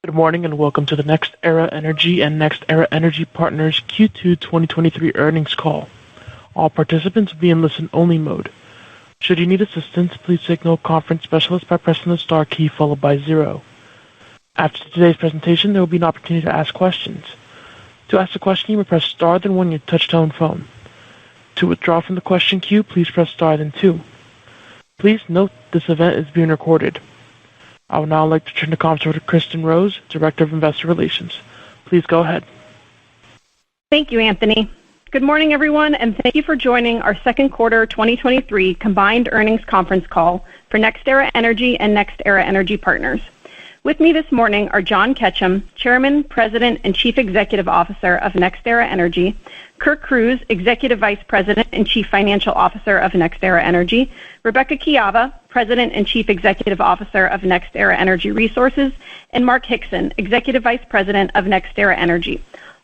Good morning and welcome to the NextEra Energy and NextEra Energy Partners Q2 2023 earnings call. All participants will be in listen-only mode. Should you need assistance, please signal a conference specialist by pressing the star key followed by 0. After today's presentation, there will be an opportunity to ask questions. To ask a question, you may press star then 1 on your touch-tone phone. To withdraw from the question queue, please press star then 2. Please note this event is being recorded. I would now like to turn the conference over to Kristen Rose, Director of Investor Relations. Please go ahead. Thank you, Anthony. Good morning, everyone, and thank you for joining our second quarter 2023 combined earnings conference call for NextEra Energy and NextEra Energy Partners. With me this morning are John Ketchum, Chairman, President, and Chief Executive Officer of NextEra Energy, Kirk Cruz, Executive Vice President and Chief Financial Officer of NextEra Energy, Rebecca Kiava, President and Chief Executive Officer of NextEra Energy Resources, and Mark Hickson, Executive Vice President of NextEra Energy,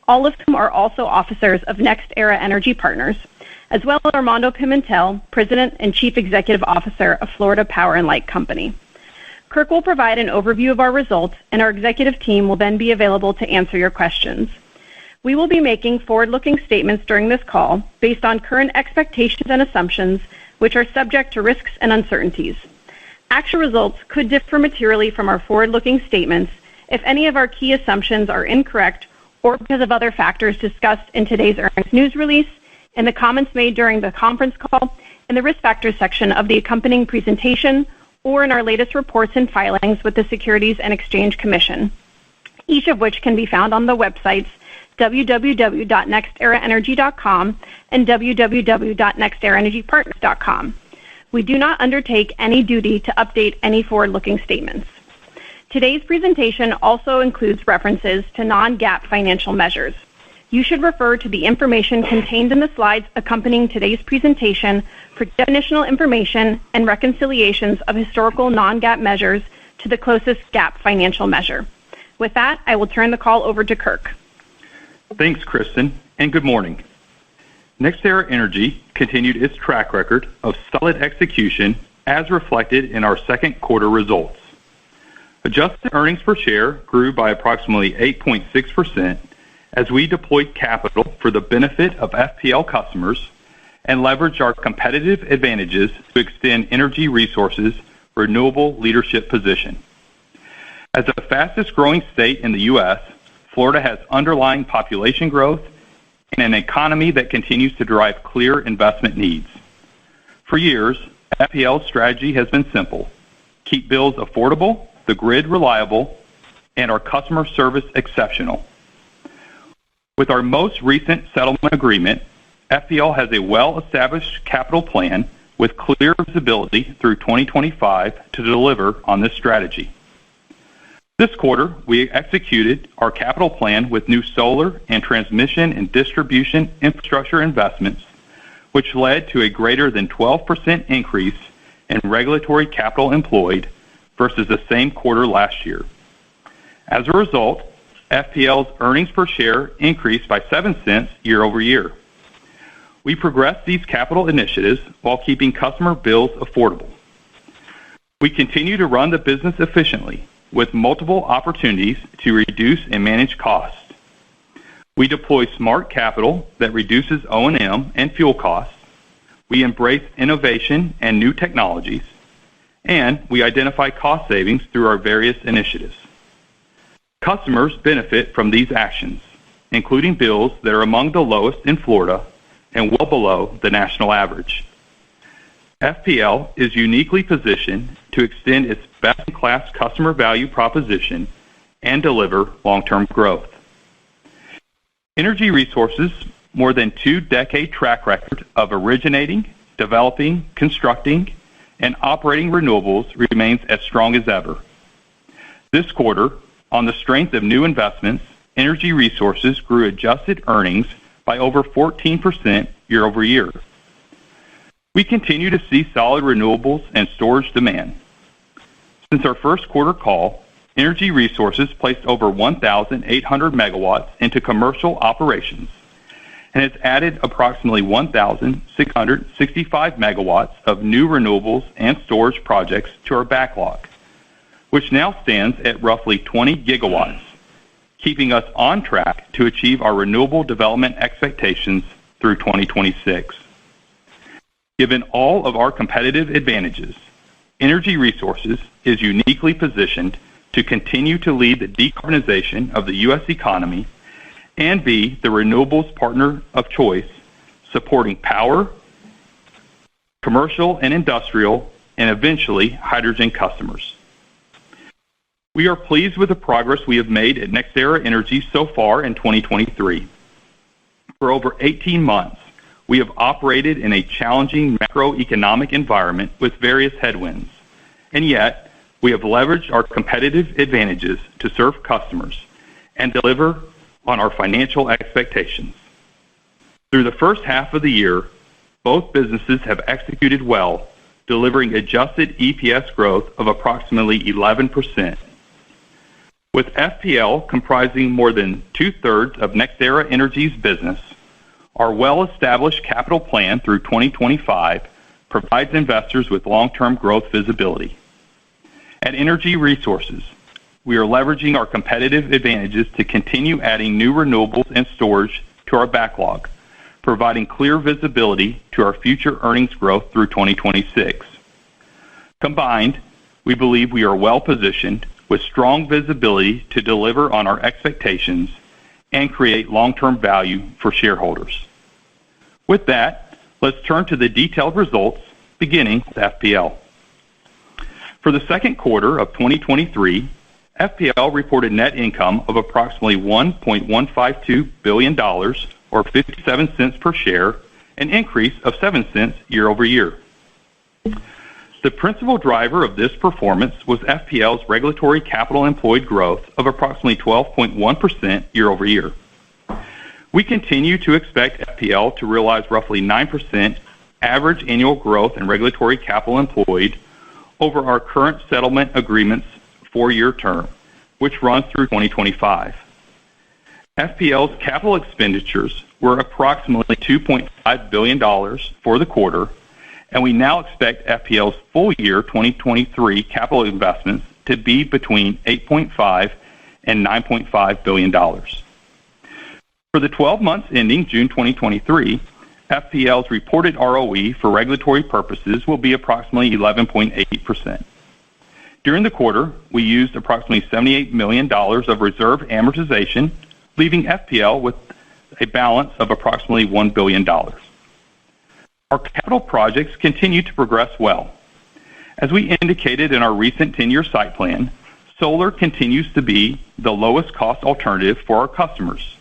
all of whom are also officers of NextEra Energy Partners, as well as Armando Pimentel, President and Chief Executive Officer of Florida Power and Light Company. Kirk will provide an overview of our results, and our executive team will then be available to answer your questions. We will be making forward-looking statements during this call based on current expectations and assumptions, which are subject to risks and uncertainties. Actual results could differ materially from our forward-looking statements if any of our key assumptions are incorrect or because of other factors discussed in today's earnings news release, in the comments made during the conference call, in the risk factors section of the accompanying presentation, or in our latest reports and filings with the Securities and Exchange Commission, each of which can be found on the websites www.nexteraenergy.com and www.nexteraenergypartners.com. We do not undertake any duty to update any forward-looking statements. Today's presentation also includes references to non-GAAP financial measures. You should refer to the information contained in the slides accompanying today's presentation for definitional information and reconciliations of historical non-GAAP measures to the closest GAAP financial measure. With that, I will turn the call over to Kirk. Thanks, Kristen, and good morning. NextEra Energy continued its track record of solid execution as reflected in our second quarter results. Adjusted earnings per share grew by approximately 8.6% as we deployed capital for the benefit of FPL customers and leveraged our competitive advantages to extend Energy Resources' renewable leadership position. As the fastest growing state in the U.S., Florida has underlying population growth and an economy that continues to drive clear investment needs. For years, FPL's strategy has been simple: keep bills affordable, the grid reliable, and our customer service exceptional. With our most recent settlement agreement, FPL has a well-established capital plan with clear visibility through 2025 to deliver on this strategy. This quarter, we executed our capital plan with new solar and transmission and distribution infrastructure investments, which led to a greater than 12% increase in regulatory capital employed versus the same quarter last year. As a result, FPL's earnings per share increased by 7 cents year over year. We progressed these capital initiatives while keeping customer bills affordable. We continue to run the business efficiently, with multiple opportunities to reduce and manage costs. We deploy smart capital that reduces O&M and fuel costs. We embrace innovation and new technologies, and we identify cost savings through our various initiatives. Customers benefit from these actions, including bills that are among the lowest in Florida and well below the national average. FPL is uniquely positioned to extend its best-in-class customer value proposition and deliver long-term growth. Energy Resources' more than 2-decade track record of originating, developing, constructing, and operating renewables remains as strong as ever. This quarter, on the strength of new investments, Energy Resources grew adjusted earnings by over 14% year over year. We continue to see solid renewables and storage demand. Since our first quarter call, Energy Resources placed over 1,800 megawatts into commercial operations and has added approximately 1,665 megawatts of new renewables and storage projects to our backlog, which now stands at roughly 20 gigawatts, keeping us on track to achieve our renewable development expectations through 2026. Given all of our competitive advantages, Energy Resources is uniquely positioned to continue to lead the decarbonization of the U.S. economy and be the renewables partner of choice, supporting power, commercial and industrial, and eventually hydrogen customers. We are pleased with the progress we have made at NextEra Energy so far in 2023. For over 18 months, we have operated in a challenging macroeconomic environment with various headwinds, and yet we have leveraged our competitive advantages to serve customers and deliver on our financial expectations. Through the first half of the year, both businesses have executed well, delivering adjusted EPS growth of approximately 11%. With FPL comprising more than two-thirds of NextEra Energy's business, our well-established capital plan through 2025 provides investors with long-term growth visibility. At Energy Resources, we are leveraging our competitive advantages to continue adding new renewables and storage to our backlog, providing clear visibility to our future earnings growth through 2026. Combined, we believe we are well-positioned with strong visibility to deliver on our expectations and create long-term value for shareholders. With that, let's turn to the detailed results, beginning with FPL. For the second quarter of 2023, FPL reported net income of approximately $1.152 billion, or 57 cents per share, an increase of 7 cents year over year. The principal driver of this performance was FPL's regulatory capital employed growth of approximately 12.1% year over year. We continue to expect FPL to realize roughly 9% average annual growth in regulatory capital employed over our current settlement agreement's 4-year term, which runs through 2025. FPL's capital expenditures were approximately $2.5 billion for the quarter, and we now expect FPL's full year 2023 capital investments to be between $8.5 and $9.5 billion. For the 12 months ending June 2023, FPL's reported ROE for regulatory purposes will be approximately 11.8%. During the quarter, we used approximately $78 million of reserve amortization, leaving FPL with a balance of approximately $1 billion. Our capital projects continue to progress well. As we indicated in our recent 10-year site plan, solar continues to be the lowest cost alternative for our customers.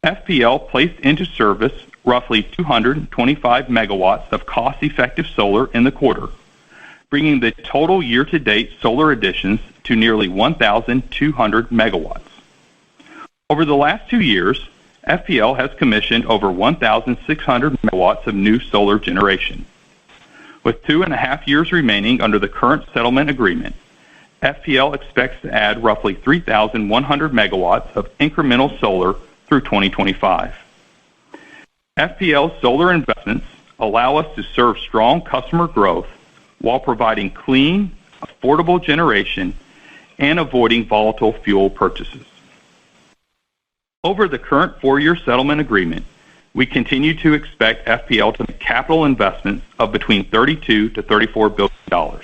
FPL placed into service roughly 225 megawatts of cost-effective solar in the quarter, bringing the total year-to-date solar additions to nearly 1,200 megawatts. Over the last 2 years, FPL has commissioned over 1,600 megawatts of new solar generation. With 2.5 years remaining under the current settlement agreement, FPL expects to add roughly 3,100 megawatts of incremental solar through 2025. FPL's solar investments allow us to serve strong customer growth while providing clean, affordable generation and avoiding volatile fuel purchases. Over the current 4-year settlement agreement, we continue to expect FPL to make capital investments of between $32 to $34 billion.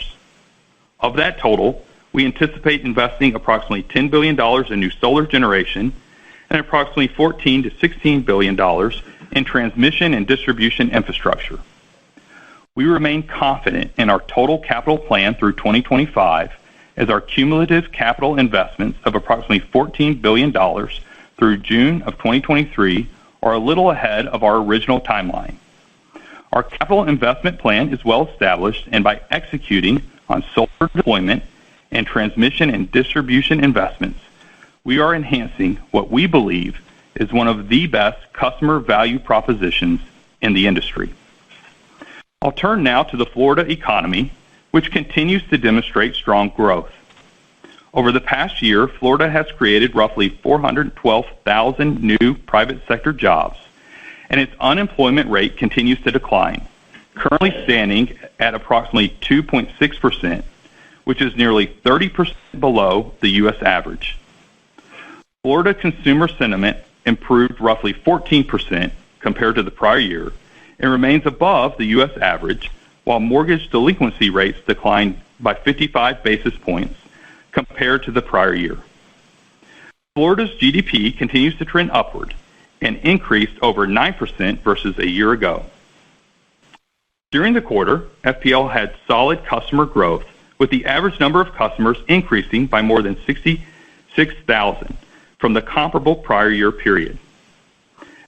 Of that total, we anticipate investing approximately $10 billion in new solar generation and approximately $14 to $16 billion in transmission and distribution infrastructure. We remain confident in our total capital plan through 2025 as our cumulative capital investments of approximately $14 billion through June of 2023 are a little ahead of our original timeline. Our capital investment plan is well established, and by executing on solar deployment and transmission and distribution investments, we are enhancing what we believe is one of the best customer value propositions in the industry. I'll turn now to the Florida economy, which continues to demonstrate strong growth. Over the past year, Florida has created roughly 412,000 new private sector jobs, and its unemployment rate continues to decline, currently standing at approximately 2.6%, which is nearly 30% below the U.S. average. Florida consumer sentiment improved roughly 14% compared to the prior year and remains above the U.S. average, while mortgage delinquency rates declined by 55 basis points compared to the prior year. Florida's GDP continues to trend upward and increased over 9% versus a year ago. During the quarter, FPL had solid customer growth, with the average number of customers increasing by more than 66,000 from the comparable prior year period.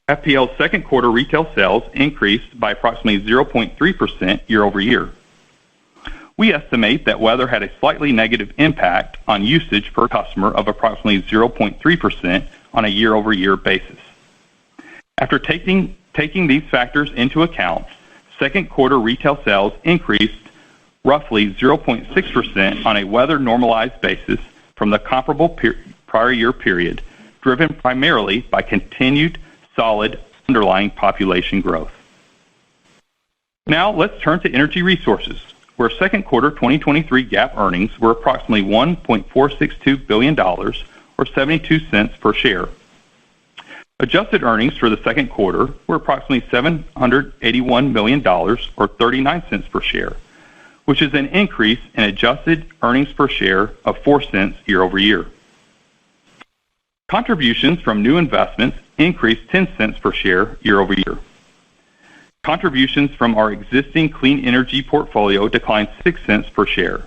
FPL's second quarter retail sales increased by approximately 0.3% year over year. We estimate that weather had a slightly negative impact on usage per customer of approximately 0.3% on a year-over-year basis. After taking these factors into account, second quarter retail sales increased roughly 0.6% on a weather-normalized basis from the comparable prior year period, driven primarily by continued solid underlying population growth. Now let's turn to energy resources, where second quarter 2023 GAAP earnings were approximately $1.462 billion, or 72 cents per share. Adjusted earnings for the second quarter were approximately $781 million, or 39 cents per share, which is an increase in adjusted earnings per share of 4 cents year over year. Contributions from new investments increased 10 cents per share year over year. Contributions from our existing clean energy portfolio declined 6 cents per share.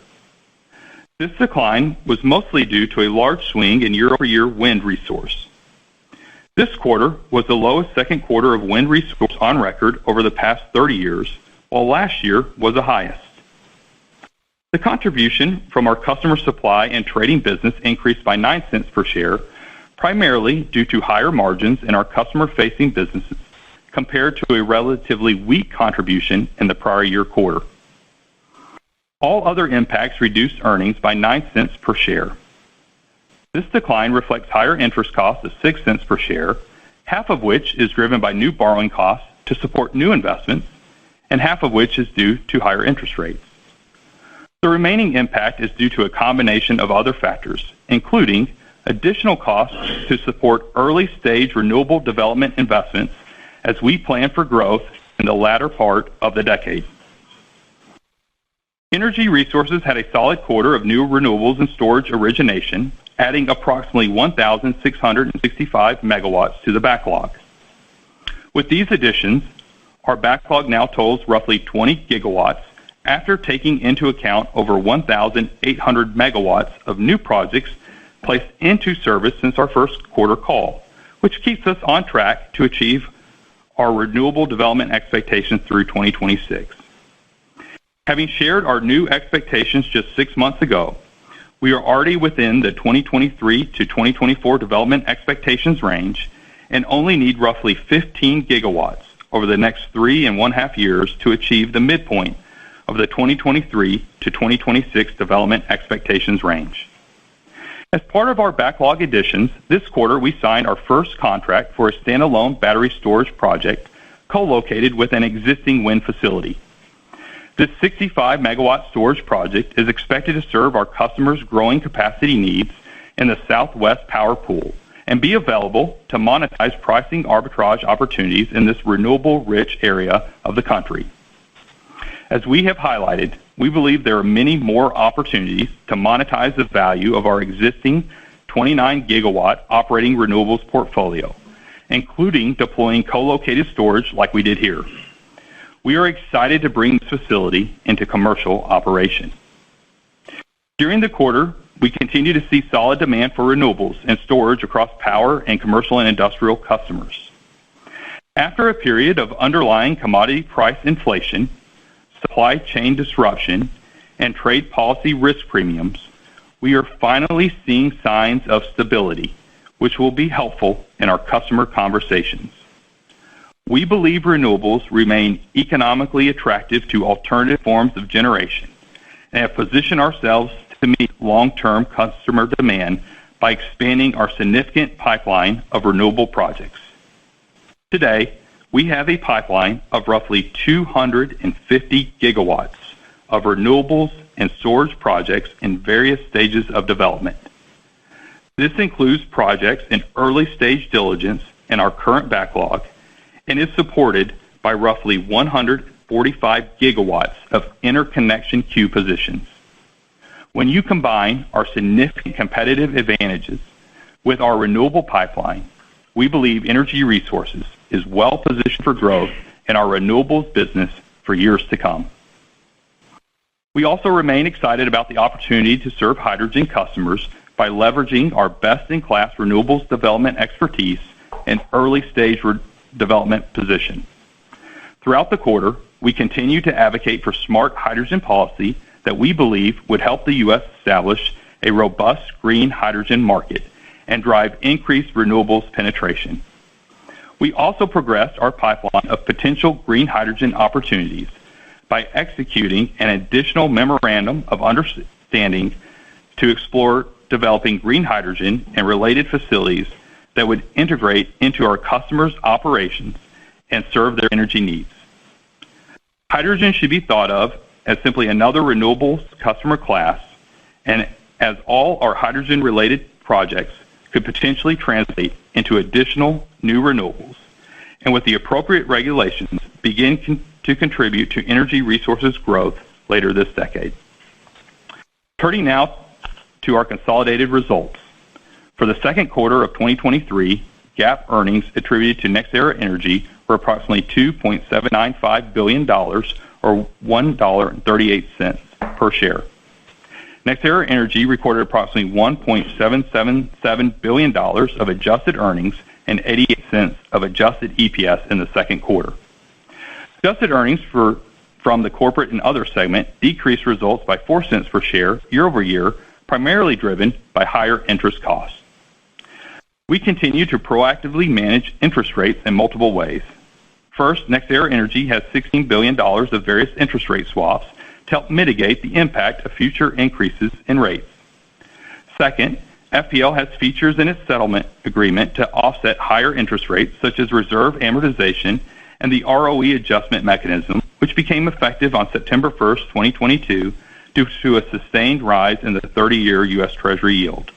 This decline was mostly due to a large swing in year-over-year wind resource. This quarter was the lowest second quarter of wind resource on record over the past 30 years, while last year was the highest. The contribution from our customer supply and trading business increased by 9 cents per share, primarily due to higher margins in our customer-facing businesses compared to a relatively weak contribution in the prior year quarter. All other impacts reduced earnings by 9 cents per share. This decline reflects higher interest costs of 6 cents per share, half of which is driven by new borrowing costs to support new investments, and half of which is due to higher interest rates. The remaining impact is due to a combination of other factors, including additional costs to support early-stage renewable development investments as we plan for growth in the latter part of the decade. Energy Resources had a solid quarter of new renewables and storage origination, adding approximately 1,665 megawatts to the backlog. With these additions, our backlog now totals roughly 20 gigawatts after taking into account over 1,800 megawatts of new projects placed into service since our first quarter call, which keeps us on track to achieve our renewable development expectations through 2026. Having shared our new expectations just 6 months ago, we are already within the 2023 to 2024 development expectations range and only need roughly 15 gigawatts over the next 3.5 years to achieve the midpoint of the 2023 to 2026 development expectations range. As part of our backlog additions, this quarter we signed our first contract for a standalone battery storage project co-located with an existing wind facility. This 65-megawatt storage project is expected to serve our customers' growing capacity needs in the Southwest Power Pool and be available to monetize pricing arbitrage opportunities in this renewable-rich area of the country. As we have highlighted, we believe there are many more opportunities to monetize the value of our existing 29-gigawatt operating renewables portfolio, including deploying co-located storage like we did here. We are excited to bring this facility into commercial operation. During the quarter, we continue to see solid demand for renewables and storage across power and commercial and industrial customers. After a period of underlying commodity price inflation, supply chain disruption, and trade policy risk premiums, we are finally seeing signs of stability, which will be helpful in our customer conversations. We believe renewables remain economically attractive to alternative forms of generation and have positioned ourselves to meet long-term customer demand by expanding our significant pipeline of renewable projects. Today, we have a pipeline of roughly 250 gigawatts of renewables and storage projects in various stages of development. This includes projects in early stage diligence in our current backlog and is supported by roughly 145 gigawatts of interconnection queue positions. When you combine our significant competitive advantages with our renewable pipeline, we believe Energy Resources is well positioned for growth in our renewables business for years to come. We also remain excited about the opportunity to serve hydrogen customers by leveraging our best-in-class renewables development expertise and early-stage development position. Throughout the quarter, we continue to advocate for smart hydrogen policy that we believe would help the U.S. establish a robust green hydrogen market and drive increased renewables penetration. We also progressed our pipeline of potential green hydrogen opportunities by executing an additional memorandum of understanding to explore developing green hydrogen and related facilities that would integrate into our customers' operations and serve their energy needs. Hydrogen should be thought of as simply another renewables customer class, and as all our hydrogen-related projects could potentially translate into additional new renewables, and with the appropriate regulations begin to contribute to Energy Resources growth later this decade. Turning now to our consolidated results. For the second quarter of 2023, GAAP earnings attributed to NextEra Energy were approximately $2.795 billion, or $1.38 per share. NextEra Energy recorded approximately $1.777 billion of adjusted earnings and 88 cents of adjusted EPS in the second quarter. Adjusted earnings from the corporate and other segment decreased results by 4 cents per share year over year, primarily driven by higher interest costs. We continue to proactively manage interest rates in multiple ways. First, NextEra Energy has $16 billion of various interest rate swaps to help mitigate the impact of future increases in rates. Second, FPL has features in its settlement agreement to offset higher interest rates, such as reserve amortization and the ROE adjustment mechanism, which became effective on September 1st, 2022, due to a sustained rise in the 30-year U.S. Treasury yield.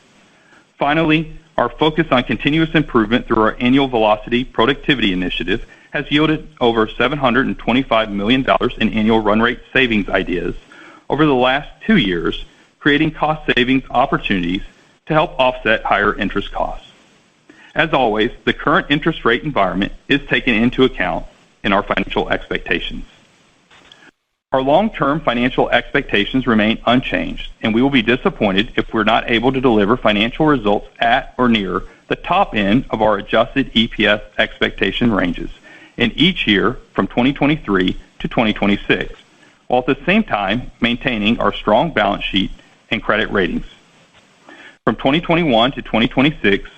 Finally, our focus on continuous improvement through our annual velocity productivity initiative has yielded over $725 million in annual run rate savings ideas over the last 2 years, creating cost savings opportunities to help offset higher interest costs. As always, the current interest rate environment is taken into account in our financial expectations. Our long-term financial expectations remain unchanged, and we will be disappointed if we're not able to deliver financial results at or near the top end of our adjusted EPS expectation ranges in each year from 2023 to 2026, while at the same time maintaining our strong balance sheet and credit ratings. From 2021 to 2026,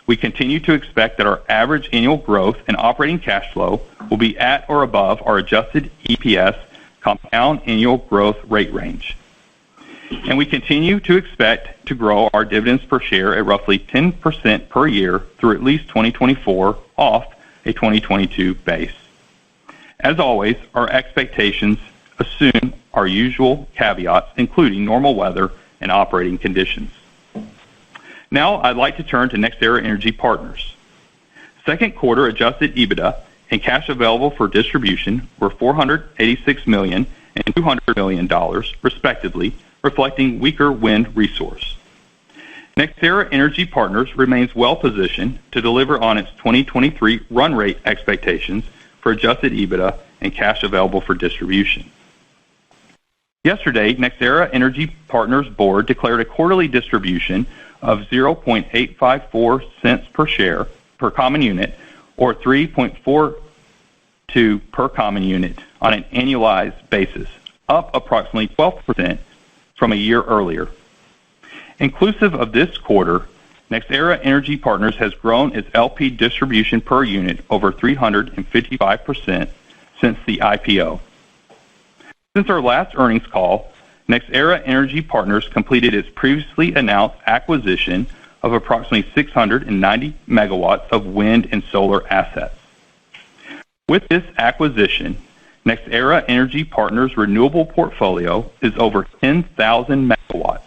we continue to expect that our average annual growth and operating cash flow will be at or above our adjusted EPS compound annual growth rate range. And we continue to expect to grow our dividends per share at roughly 10% per year through at least 2024 off a 2022 base. As always, our expectations assume our usual caveats, including normal weather and operating conditions. Now, I'd like to turn to NextEra Energy Partners. Second quarter adjusted EBITDA and cash available for distribution were $486 million and $200 million, respectively, reflecting weaker wind resource. NextEra Energy Partners remains well positioned to deliver on its 2023 run rate expectations for adjusted EBITDA and cash available for distribution. Yesterday, NextEra Energy Partners board declared a quarterly distribution of 0.854 cents per share per common unit, or 3.42 per common unit on an annualized basis, up approximately 12% from a year earlier. Inclusive of this quarter, NextEra Energy Partners has grown its LP distribution per unit over 355% since the IPO. Since our last earnings call, NextEra Energy Partners completed its previously announced acquisition of approximately 690 megawatts of wind and solar assets. With this acquisition, NextEra Energy Partners' renewable portfolio is over 10,000 megawatts,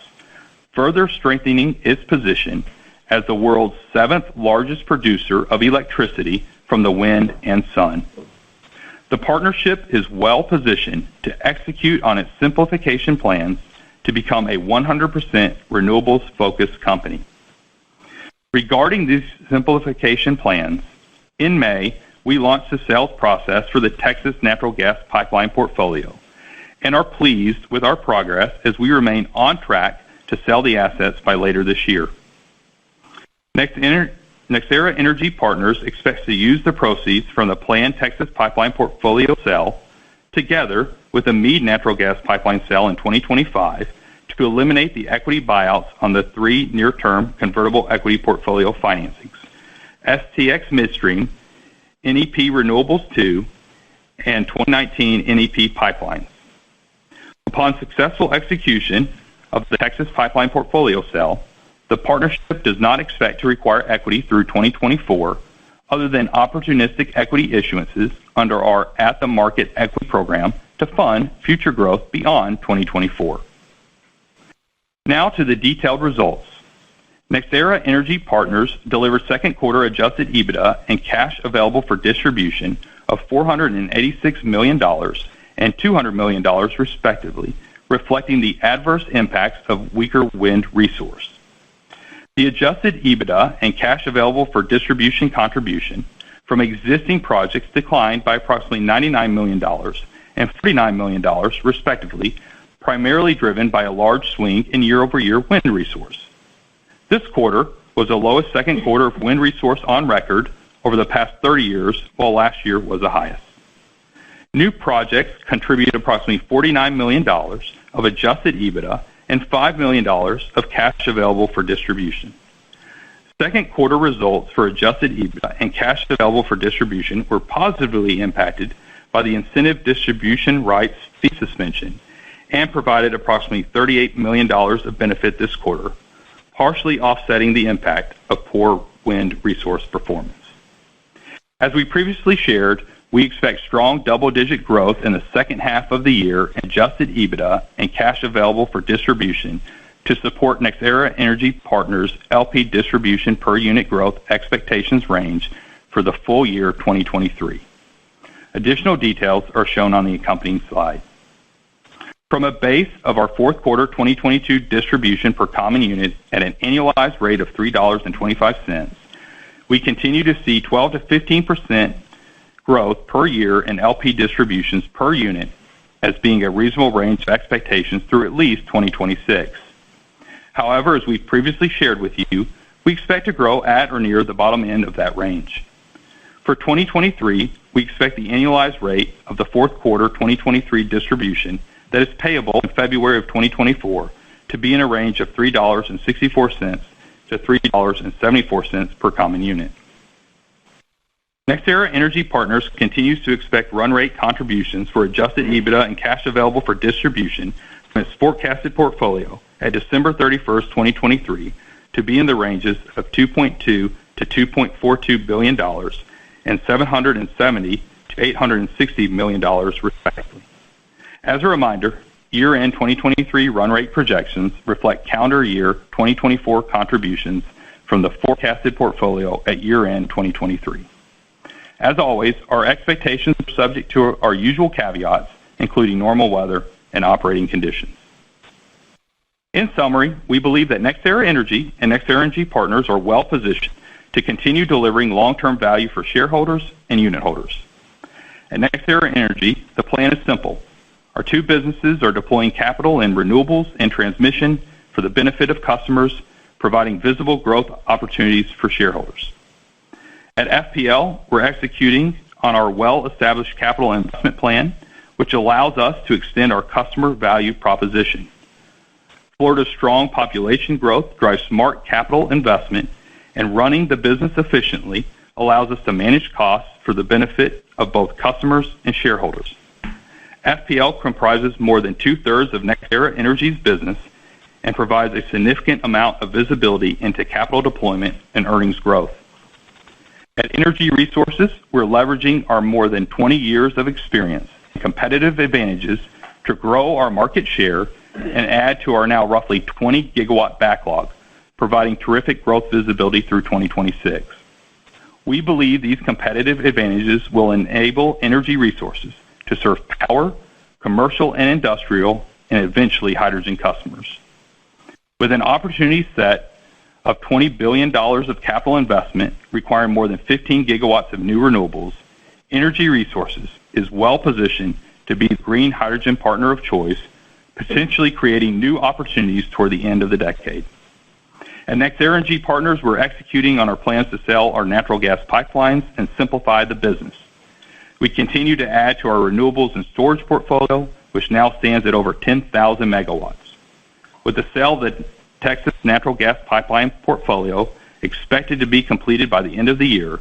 further strengthening its position as the world's seventh largest producer of electricity from the wind and sun. The partnership is well positioned to execute on its simplification plans to become a 100% renewables-focused company. Regarding these simplification plans, in May, we launched the sales process for the Texas natural gas pipeline portfolio and are pleased with our progress as we remain on track to sell the assets by later this year. NextEra Energy Partners expects to use the proceeds from the planned Texas pipeline portfolio sale together with the NEE natural gas pipeline sale in 2025 to eliminate the equity buyouts on the three near-term convertible equity portfolio financings: STX Midstream, NEP Renewables 2, and 2019 NEP Pipelines. Upon successful execution of the Texas pipeline portfolio sale, the partnership does not expect to require equity through 2024 other than opportunistic equity issuances under our at-the-market equity program to fund future growth beyond 2024. Now to the detailed results. NextEra Energy Partners delivered second quarter adjusted EBITDA and cash available for distribution of $486 million and $200 million respectively, reflecting the adverse impacts of weaker wind resource. The adjusted EBITDA and cash available for distribution contribution from existing projects declined by approximately $99 million and $49 million respectively, primarily driven by a large swing in year-over-year wind resource. This quarter was the lowest second quarter of wind resource on record over the past 30 years, while last year was the highest. New projects contributed approximately $49 million of adjusted EBITDA and $5 million of cash available for distribution. Second quarter results for adjusted EBITDA and cash available for distribution were positively impacted by the incentive distribution rights fee suspension and provided approximately $38 million of benefit this quarter, partially offsetting the impact of poor wind resource performance. As we previously shared, we expect strong double-digit growth in the second half of the year in adjusted EBITDA and cash available for distribution to support NextEra Energy Partners' LP distribution per unit growth expectations range for the full year 2023. Additional details are shown on the accompanying slide. From a base of our fourth quarter 2022 distribution per common unit at an annualized rate of $3.25, we continue to see 12 to 15% growth per year in LP distributions per unit as being a reasonable range of expectations through at least 2026. However, as we've previously shared with you, we expect to grow at or near the bottom end of that range. For 2023, we expect the annualized rate of the fourth quarter 2023 distribution that is payable in February of 2024 to be in a range of $3.64 to $3.74 per common unit. NextEra Energy Partners continues to expect run rate contributions for adjusted EBITDA and cash available for distribution from its forecasted portfolio at December 31st, 2023 to be in the ranges of $2.2 to $2.42 billion and $770 to $860 million respectively. As a reminder, year-end 2023 run rate projections reflect calendar year 2024 contributions from the forecasted portfolio at year-end 2023. As always, our expectations are subject to our usual caveats, including normal weather and operating conditions. In summary, we believe that NextEra Energy and NextEra Energy Partners are well positioned to continue delivering long-term value for shareholders and unit holders. At NextEra Energy, the plan is simple. Our two businesses are deploying capital in renewables and transmission for the benefit of customers, providing visible growth opportunities for shareholders. At FPL, we're executing on our well-established capital investment plan, which allows us to extend our customer value proposition. Florida's strong population growth drives smart capital investment, and running the business efficiently allows us to manage costs for the benefit of both customers and shareholders. FPL comprises more than two-thirds of NextEra Energy's business and provides a significant amount of visibility into capital deployment and earnings growth. At Energy Resources, we're leveraging our more than 20 years of experience competitive advantages to grow our market share and add to our now roughly 20 gigawatt backlog, providing terrific growth visibility through 2026. We believe these competitive advantages will enable Energy Resources to serve power, commercial and industrial, and eventually hydrogen customers. With an opportunity set of $20 billion of capital investment requiring more than 15 gigawatts of new renewables, Energy Resources is well positioned to be the green hydrogen partner of choice, potentially creating new opportunities toward the end of the decade. At NextEra Energy Partners, we're executing on our plans to sell our natural gas pipelines and simplify the business. We continue to add to our renewables and storage portfolio, which now stands at over 10,000 megawatts. With the sale of the Texas natural gas pipeline portfolio expected to be completed by the end of the year,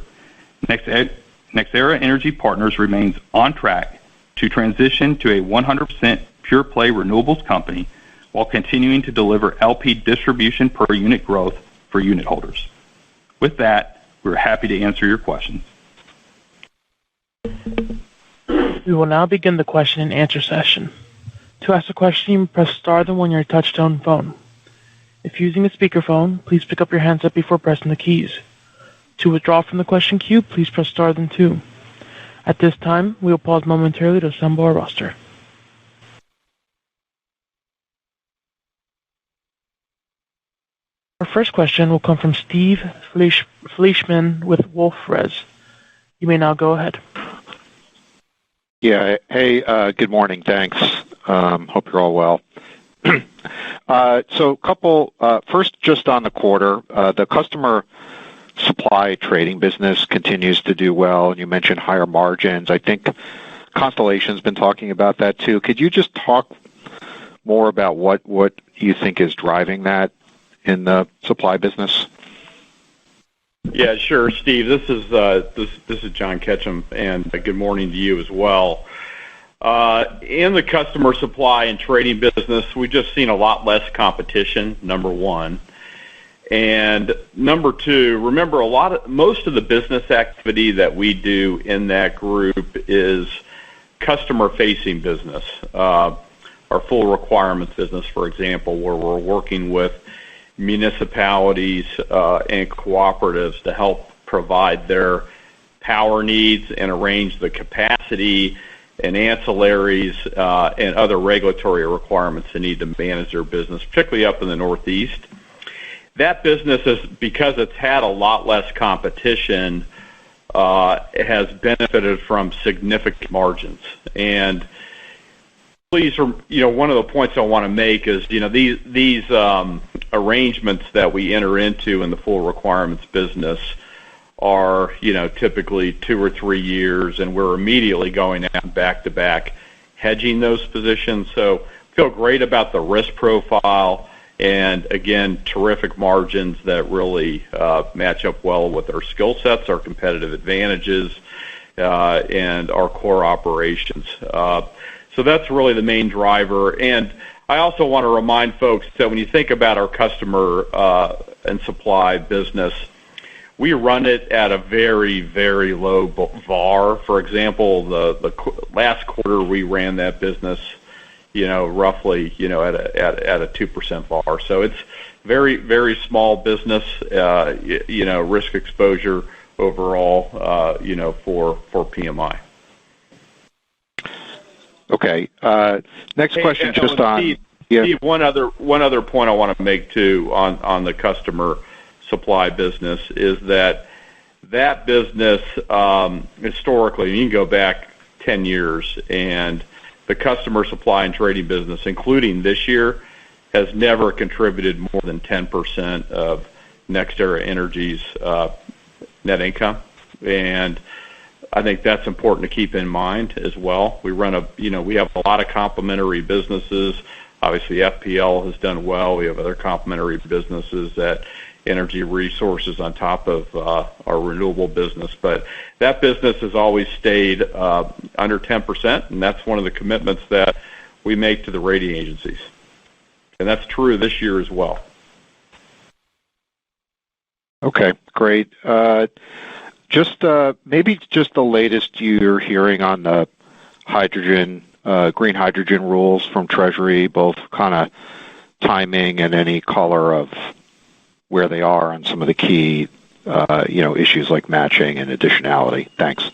NextEra Energy Partners remains on track to transition to a 100% pure play renewables company while continuing to deliver LP distribution per unit growth for unit holders. With that, we're happy to answer your questions. We will now begin the question and answer session. To ask a question, you may press star then one on your touchtone phone. If using a speakerphone, please pick up your handset before pressing the keys. To withdraw from the question queue, please press star then two. At this time, we will pause momentarily to assemble our roster. Our first question will come from Steve Fleishman with Wolfe Res. You may now go ahead. Yeah. Hey, good morning. Thanks. Hope you're all well. So first, just on the quarter, the customer supply trading business continues to do well, and you mentioned higher margins. I think Constellation's been talking about that too. Could you just talk more about what you think is driving that in the supply business? Yeah, sure, Steve. This is John Ketchum, and good morning to you as well. In the customer supply and trading business, we've just seen a lot less competition, number one. And number two, remember most of the business activity that we do in that group is customer-facing business. Our full requirements business, for example, where we're working with municipalities and cooperatives to help provide their power needs and arrange the capacity and ancillaries and other regulatory requirements they need to manage their business, particularly up in the Northeast. That business is, because it's had a lot less competition, has benefited from significant margins. And please, one of the points I want to make is, these arrangements that we enter into in the full requirements business are, typically 2 or 3 years, and we're immediately going out back-to-back hedging those positions. So feel great about the risk profile, and again, terrific margins that really match up well with our skill sets, our competitive advantages, and our core operations. So that's really the main driver. And I also want to remind folks that when you think about our customer and supply business, we run it at a very, very low VAR. For example, the last quarter we ran that business, roughly, at a 2% VAR. So it's very, very small business, risk exposure overall, for PMI. Okay. Next question, just on Steve, one other point I want to make too on the customer supply business is that business historically, you can go back 10 years, and the customer supply and trading business, including this year, has never contributed more than 10% of NextEra Energy's net income, and I think that's important to keep in mind as well. We have a lot of complementary businesses. Obviously, FPL has done well. We have other complementary businesses that Energy Resources on top of our renewable business. But that business has always stayed under 10%, and that's one of the commitments that we make to the rating agencies. And that's true this year as well. Okay, great. Maybe just the latest you're hearing on the green hydrogen rules from Treasury, both kind of timing and any color of where they are on some of the key, issues like matching and additionality? Thanks.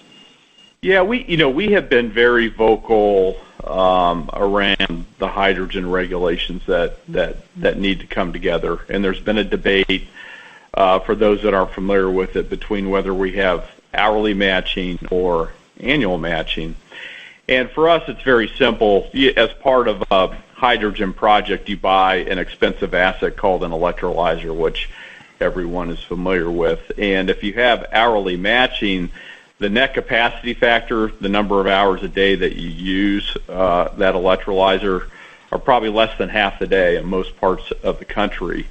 Yeah, we have been very vocal around the hydrogen regulations that need to come together, and there's been a debate for those that aren't familiar with it between whether we have hourly matching or annual matching. And for us, it's very simple. As part of a hydrogen project, you buy an expensive asset called an electrolyzer, which everyone is familiar with. And if you have hourly matching, the net capacity factor, the number of hours a day that you use that electrolyzer, are probably less than half the day in most parts of the country.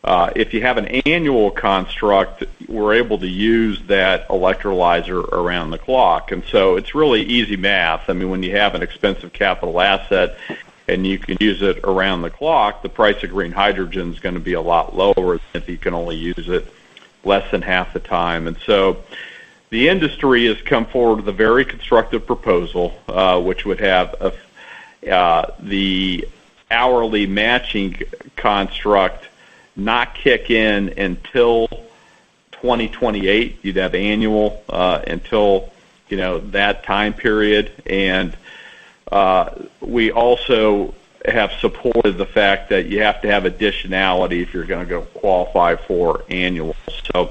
If you have an annual construct, we're able to use that electrolyzer around the clock. And so it's really easy math. I mean, when you have an expensive capital asset and you can use it around the clock, the price of green hydrogen is going to be a lot lower than if you can only use it less than half the time. And so the industry has come forward with a very constructive proposal, which would have the hourly matching construct not kick in until 2028. You'd have annual until that time period, and we also have supported the fact that you have to have additionality if you're going to go qualify for annual. So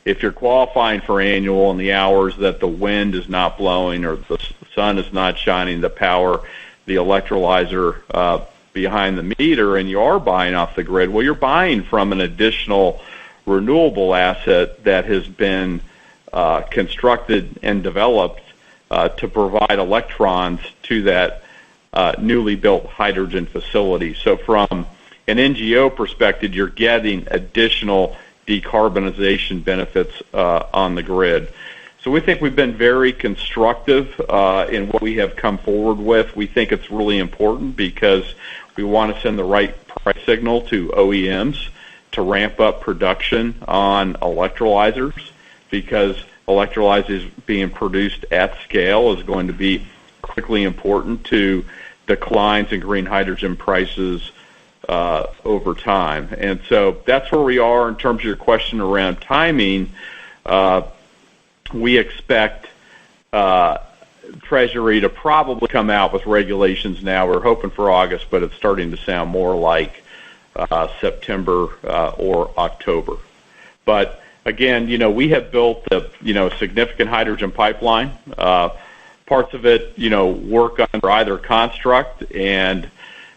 if you're qualifying for annual and the hours that the wind is not blowing or the sun is not shining to power the electrolyzer behind the meter, and you are buying off the grid, well, you're buying from an additional renewable asset that has been constructed and developed to provide electrons to that newly built hydrogen facility. So from an NGO perspective, you're getting additional decarbonization benefits on the grid. So we think we've been very constructive in what we have come forward with. We think it's really important because we want to send the right price signal to OEMs to ramp up production on electrolyzers, because electrolyzers being produced at scale is going to be critically important to declines in green hydrogen prices over time. And so that's where we are in terms of your question around timing. We expect Treasury to probably come out with regulations now. We're hoping for August, but it's starting to sound more like September or October. But again, we have built a significant hydrogen pipeline. Parts of it, work under either construct, and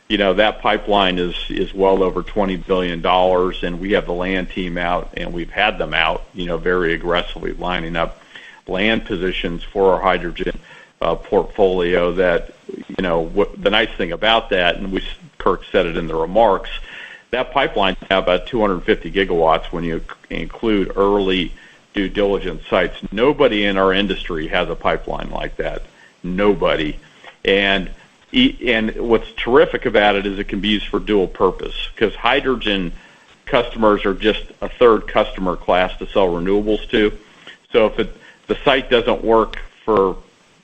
that pipeline is well over $20 billion, and we have the land team out, and we've had them out, very aggressively lining up land positions for our hydrogen portfolio. That, the nice thing about that, and Kirk said it in the remarks, that pipeline is now about 250 gigawatts when you include early due diligence sites. Nobody in our industry has a pipeline like that. Nobody. And what's terrific about it is it can be used for dual purpose, because hydrogen customers are just a third customer class to sell renewables to. So if the site doesn't work for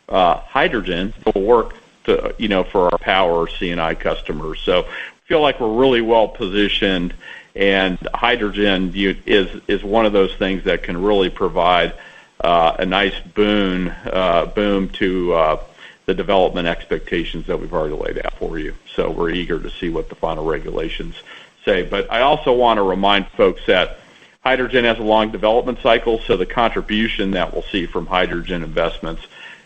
hydrogen, it will work for our power or C&I customers. So I feel like we're really well positioned, and hydrogen is one of those things that can really provide a nice boom to the development expectations that we've already laid out for you. So we're eager to see what the final regulations say. But I also want to remind folks that hydrogen has a long development cycle, so the contribution that we'll see from hydrogen investments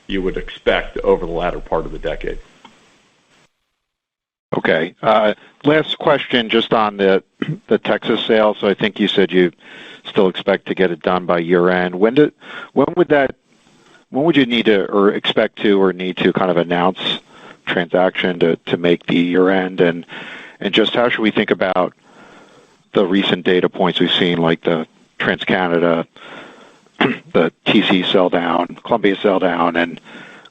you would expect over the latter part of the decade. Okay. Last question, just on the Texas sale. So I think you said you still expect to get it done by year end. When would you need to, or expect to, or need to kind of announce transaction to make the year end? And just how should we think about the recent data points we've seen, like the TransCanada, the TC sell down, Columbia sell down, and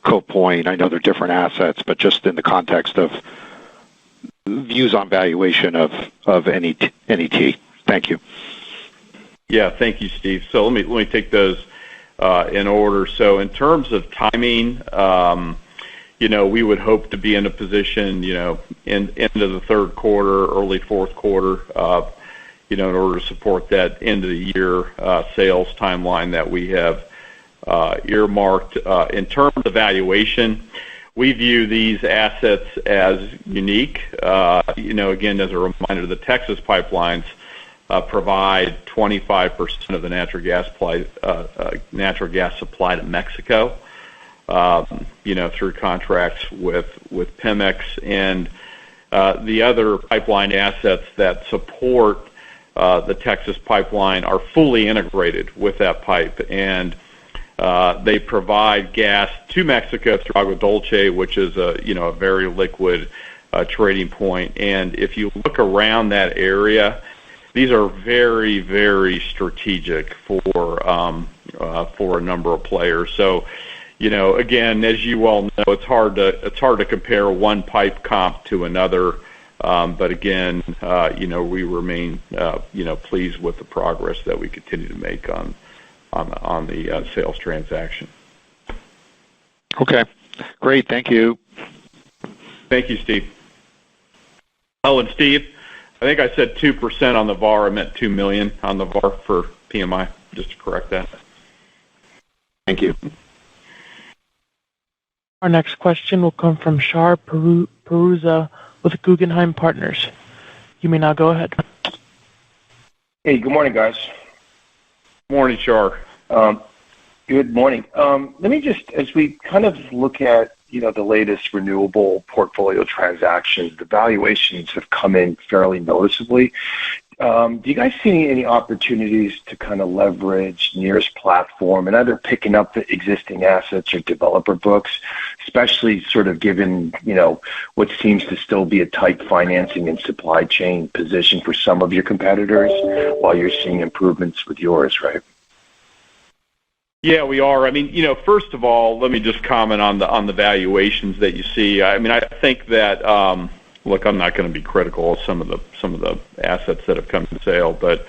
Cove Point? I know they're different assets, but just in the context of views on valuation of NET. Thank you. Yeah, thank you, Steve. So let me take those in order. So in terms of timing, we would hope to be in a position, into the third quarter, early fourth quarter, in order to support that end of the year sales timeline that we have earmarked. In terms of valuation, we view these assets as unique. Again, as a reminder, the Texas pipelines provide 25% of the natural gas supply to Mexico, through contracts with Pemex, and the other pipeline assets that support the Texas pipeline are fully integrated with that pipe, and they provide gas to Mexico through Agua Dulce, which is a very liquid trading point. And if you look around that area, these are very, very strategic for a number of players. So, again, as you all know, it's hard to compare one pipe comp to another. But again, we remain pleased with the progress that we continue to make on the sales transaction. Okay, great. Thank you. Thank you, Steve. Oh, and Steve, I think I said 2% on the VAR. I meant $2 million on the VAR for PMI, just to correct that. Thank you. Our next question will come from Shar Peruza with Guggenheim Partners. You may now go ahead. Hey, good morning, guys. Morning, Shar. Good morning. Let me just, as we kind of look at, the latest renewable portfolio transactions, the valuations have come in fairly noticeably. Do you guys see any opportunities to kind of leverage NER's platform and either picking up the existing assets or developer books, especially sort of given, what seems to still be a tight financing and supply chain position for some of your competitors while you're seeing improvements with yours, right? Yeah, we are. I mean, first of all, let me just comment on the valuations that you see. I mean, I think that look, I'm not going to be critical of some of the assets that have come to sale, but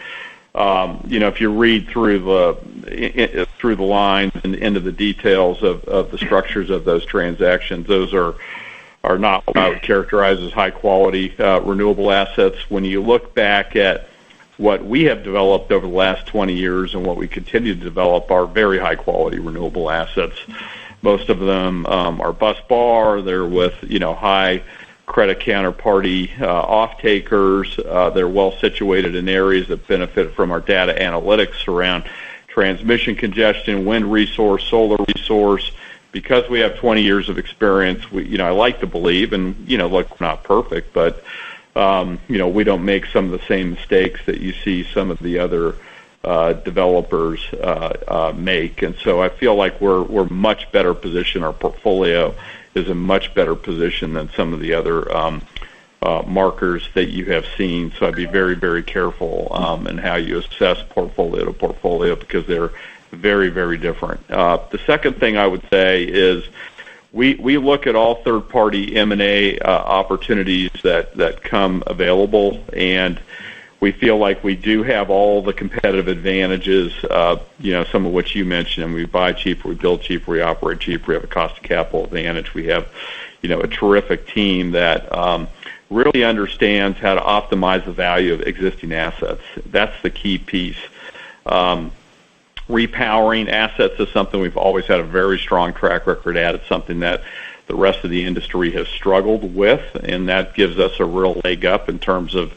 if you read through the lines and into the details of the structures of those transactions, those are not what I would characterize as high quality renewable assets. When you look back at what we have developed over the last 20 years and what we continue to develop are very high quality renewable assets. Most of them are bus bar. They're with high credit counterparty off-takers. They're well situated in areas that benefit from our data analytics around transmission congestion, wind resource, solar resource. Because we have 20 years of experience, I like to believe, and look, we're not perfect, but we don't make some of the same mistakes that you see some of the other developers make. And so I feel like we're much better positioned. Our portfolio is in much better position than some of the other markers that you have seen. So I'd be very, very careful in how you assess portfolio to portfolio because they're very, very different. The second thing I would say is we look at all third-party M&A opportunities that come available, and we feel like we do have all the competitive advantages, some of which you mentioned. And we buy cheaper, we build cheaper, we operate cheaper, we have a cost of capital advantage. We have, a terrific team that really understands how to optimize the value of existing assets. That's the key piece. Repowering assets is something we've always had a very strong track record at. It's something that the rest of the industry has struggled with, and that gives us a real leg up in terms of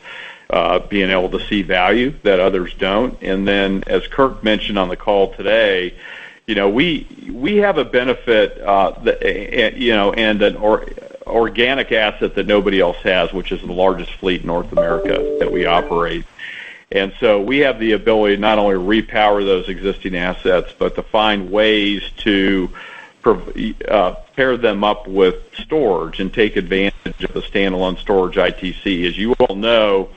being able to see value that others don't. And then, as Kirk mentioned on the call today, we have a benefit, and an organic asset that nobody else has, which is the largest fleet in North America that we operate. And so we have the ability not only to repower those existing assets, but to find ways to pair them up with storage and take advantage of the standalone storage ITC. As you all know,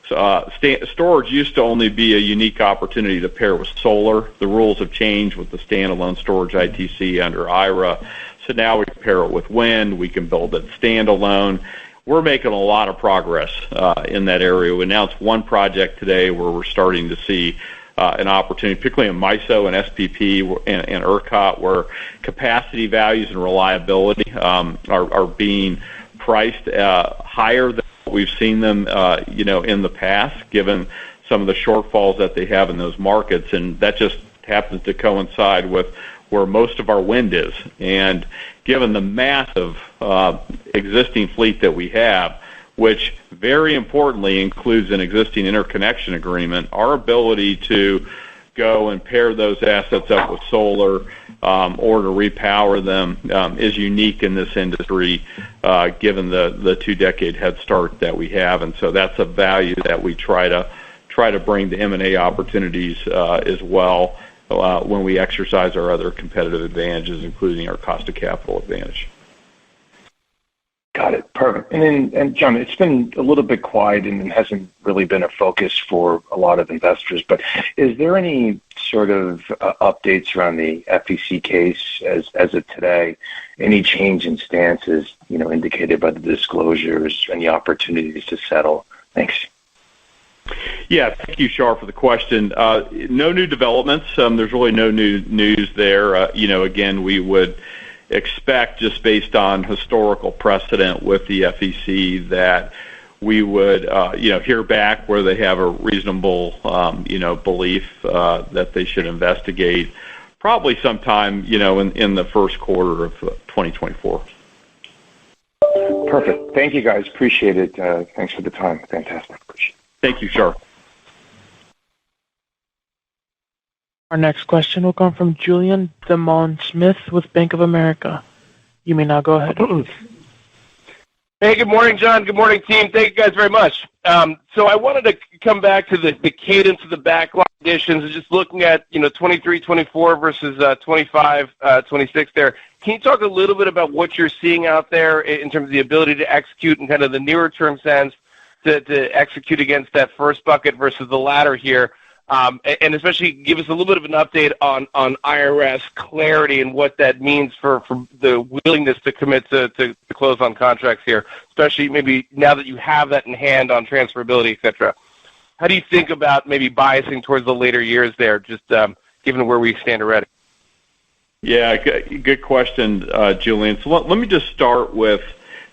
storage used to only be a unique opportunity to pair with solar. The rules have changed with the standalone storage ITC under IRA. So now we can pair it with wind. We can build it standalone. We're making a lot of progress in that area. We announced one project today where we're starting to see an opportunity, particularly in MISO and SPP and ERCOT, where capacity values and reliability are being priced higher than what we've seen them, in the past, given some of the shortfalls that they have in those markets, and that just happens to coincide with where most of our wind is. And given the massive existing fleet that we have, which very importantly includes an existing interconnection agreement, our ability to go and pair those assets up with solar or to repower them is unique in this industry, given the 2-decade head start that we have. And so that's a value that we try to bring to M&A opportunities as well when we exercise our other competitive advantages, including our cost of capital advantage. Got it. Perfect. And John, it's been a little bit quiet and hasn't really been a focus for a lot of investors, but is there any sort of updates around the FEC case as of today? Any change in stances, indicated by the disclosures, any opportunities to settle? Thanks. Yeah, thank you, Shar, for the question. No new developments. There's really no new news there. Again, we would expect, just based on historical precedent with the FEC, that we would, hear back where they have a reasonable, belief that they should investigate, probably sometime, in the first quarter of 2024. Perfect. Thank you, guys. Appreciate it. Thanks for the time. Fantastic. Appreciate it. Thank you, Shar. Our next question will come from Julian Demond-Smith with Bank of America. You may now go ahead. Hey, good morning, John. Good morning, team. Thank you guys very much. So I wanted to come back to the cadence of the backlog additions and just looking at, 23, 24 versus 25, 26 there. Can you talk a little bit about what you're seeing out there in terms of the ability to execute in kind of the nearer term sense to execute against that first bucket versus the latter here? And especially give us a little bit of an update on IRS clarity and what that means for the willingness to commit to close on contracts here, especially maybe now that you have that in hand on transferability, et cetera. How do you think about maybe biasing towards the later years there, just given where we stand already? Yeah, good question, Julian. So let me just start with,